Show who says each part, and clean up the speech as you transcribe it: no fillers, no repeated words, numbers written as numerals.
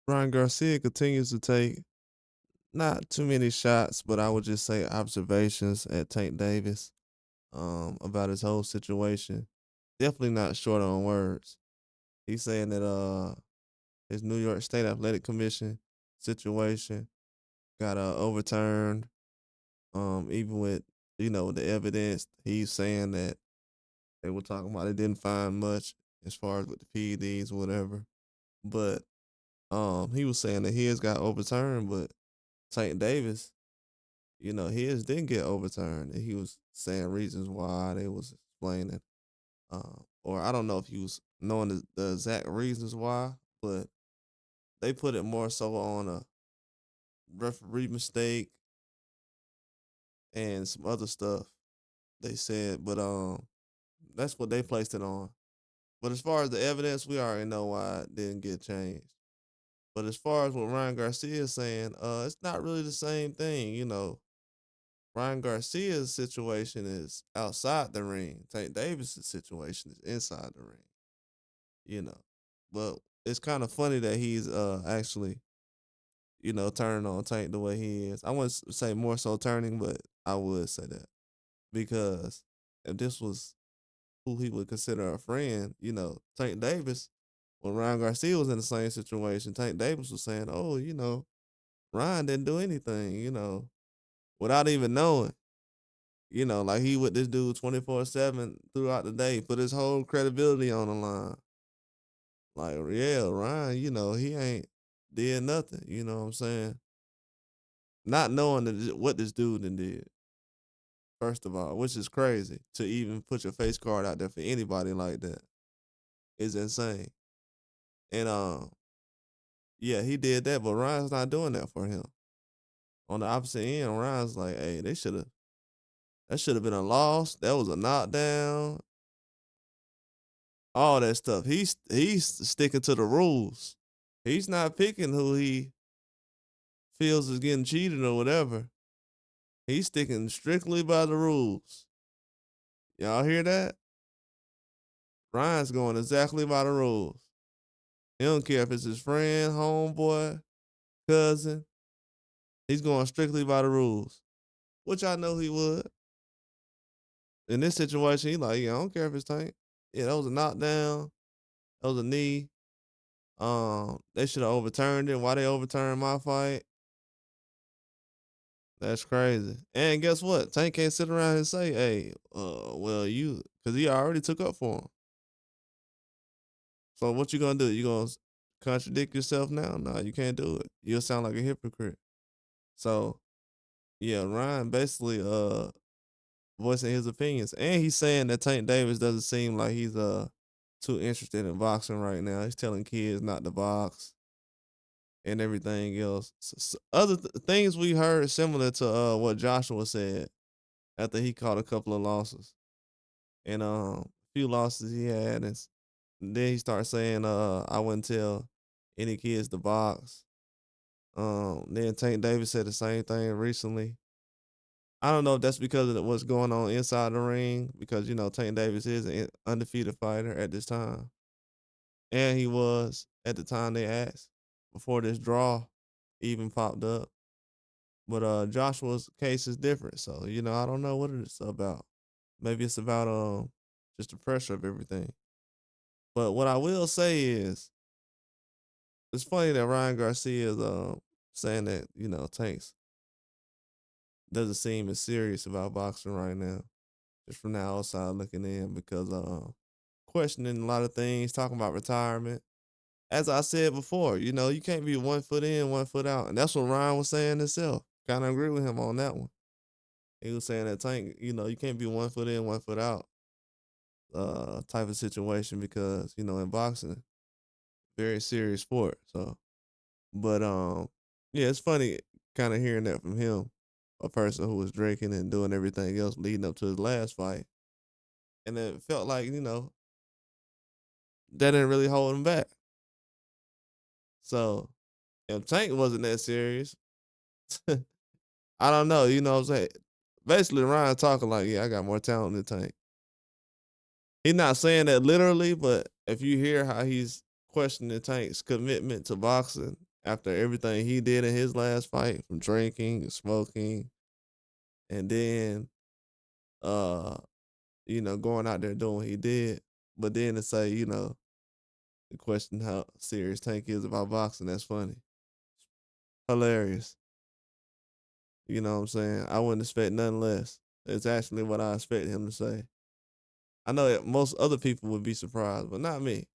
Speaker 1: Ryan Garcia continues to take not too many shots, but I would just say observations at Tank Davis about his whole situation. Definitely not short on words. He's saying that his New York State Athletic Commission situation got overturned. Even with the evidence, he's saying that they were talking about they didn't find much as far as with the PEDs or whatever. But he was saying that his got overturned, but Tank Davis, his didn't get overturned. And he was saying reasons why they was explaining. Or I don't know if he was knowing the exact reasons why, but they put it more so on a referee mistake and some other stuff they said, but that's what they placed it on. But as far as the evidence, we already know why it didn't get changed. But as far as what Ryan Garcia is saying, it's not really the same thing. Ryan Garcia's situation is outside the ring. Tank Davis's situation is inside the ring. You know, but it's kind of funny that he's actually turning on Tank the way he is. I wouldn't say more so turning, but I would say that because if this was who he would consider a friend, Tank Davis, when Ryan Garcia was in the same situation, Tank Davis was saying, "Oh, Ryan didn't do anything," without even knowing. Like he with this dude 24/7 throughout the day, put his whole credibility on the line. Like, yeah, Ryan, he ain't did nothing. You know what I'm saying? Not knowing what this dude done did. First of all, which is crazy to even put your face card out there for anybody like that is insane. And yeah, he did that, but Ryan's not doing that for him. On the opposite end, Ryan's like, hey, that should have been a loss. That was a knockdown. All that stuff. He's sticking to the rules. He's not picking who he feels is getting cheated or whatever. He's sticking strictly by the rules. Y'all hear that? Ryan's going exactly by the rules. He don't care if it's his friend, homeboy, cousin. He's going strictly by the rules, which I know he would. In this situation, he like, yeah, I don't care if it's Tank. Yeah, that was a knockdown. That was a knee. They should have overturned it. Why they overturned my fight? That's crazy. And guess what? Tank can't sit around and say, hey, well, because he already took up for him. So what you gonna do? You gonna contradict yourself now? No, you can't do it. You'll sound like a hypocrite. So yeah, Ryan basically voicing his opinions. And he's saying that Tank Davis doesn't seem like he's too interested in boxing right now. He's telling kids not to box and everything else. Other things we heard similar to what Joshua said after he caught a couple of losses and a few losses he had, and then he started saying, "I wouldn't tell any kids to box." Then Tank Davis said the same thing recently. I don't know if that's because of what's going on inside the ring, because Tank Davis is an undefeated fighter at this time, and he was at the time they asked before this draw even popped up. But Joshua's case is different, so I don't know what it's about. Maybe it's about just the pressure of everything. But what I will say is, it's funny that Ryan Garcia is saying that Tanks doesn't seem as serious about boxing right now, just from the outside looking in, because questioning a lot of things, talking about retirement. As I said before, you can't be 1 foot in, 1 foot out, and that's what Ryan was saying himself. Kind of agree with him on that one. He was saying that Tank, you can't be 1 foot in, 1 foot out, type of situation, because in boxing, very serious sport. So, but yeah, it's funny kind of hearing that from him, a person who was drinking and doing everything else leading up to his last fight, and it felt like that didn't really hold him back. So if Tank wasn't that serious, I don't know. You know what I'm saying? Basically, Ryan talking like, yeah, I got more talent than Tank. He's not saying that literally, but if you hear how he's questioning Tank's commitment to boxing after everything he did in his last fight, from drinking and smoking, and then uh, going out there doing what he did. But then to say, the question how serious Tank is about boxing, that's funny. Hilarious. You know what I'm saying? I wouldn't expect nothing less. It's actually what I expect him to say. I know that most other people would be surprised, but not me.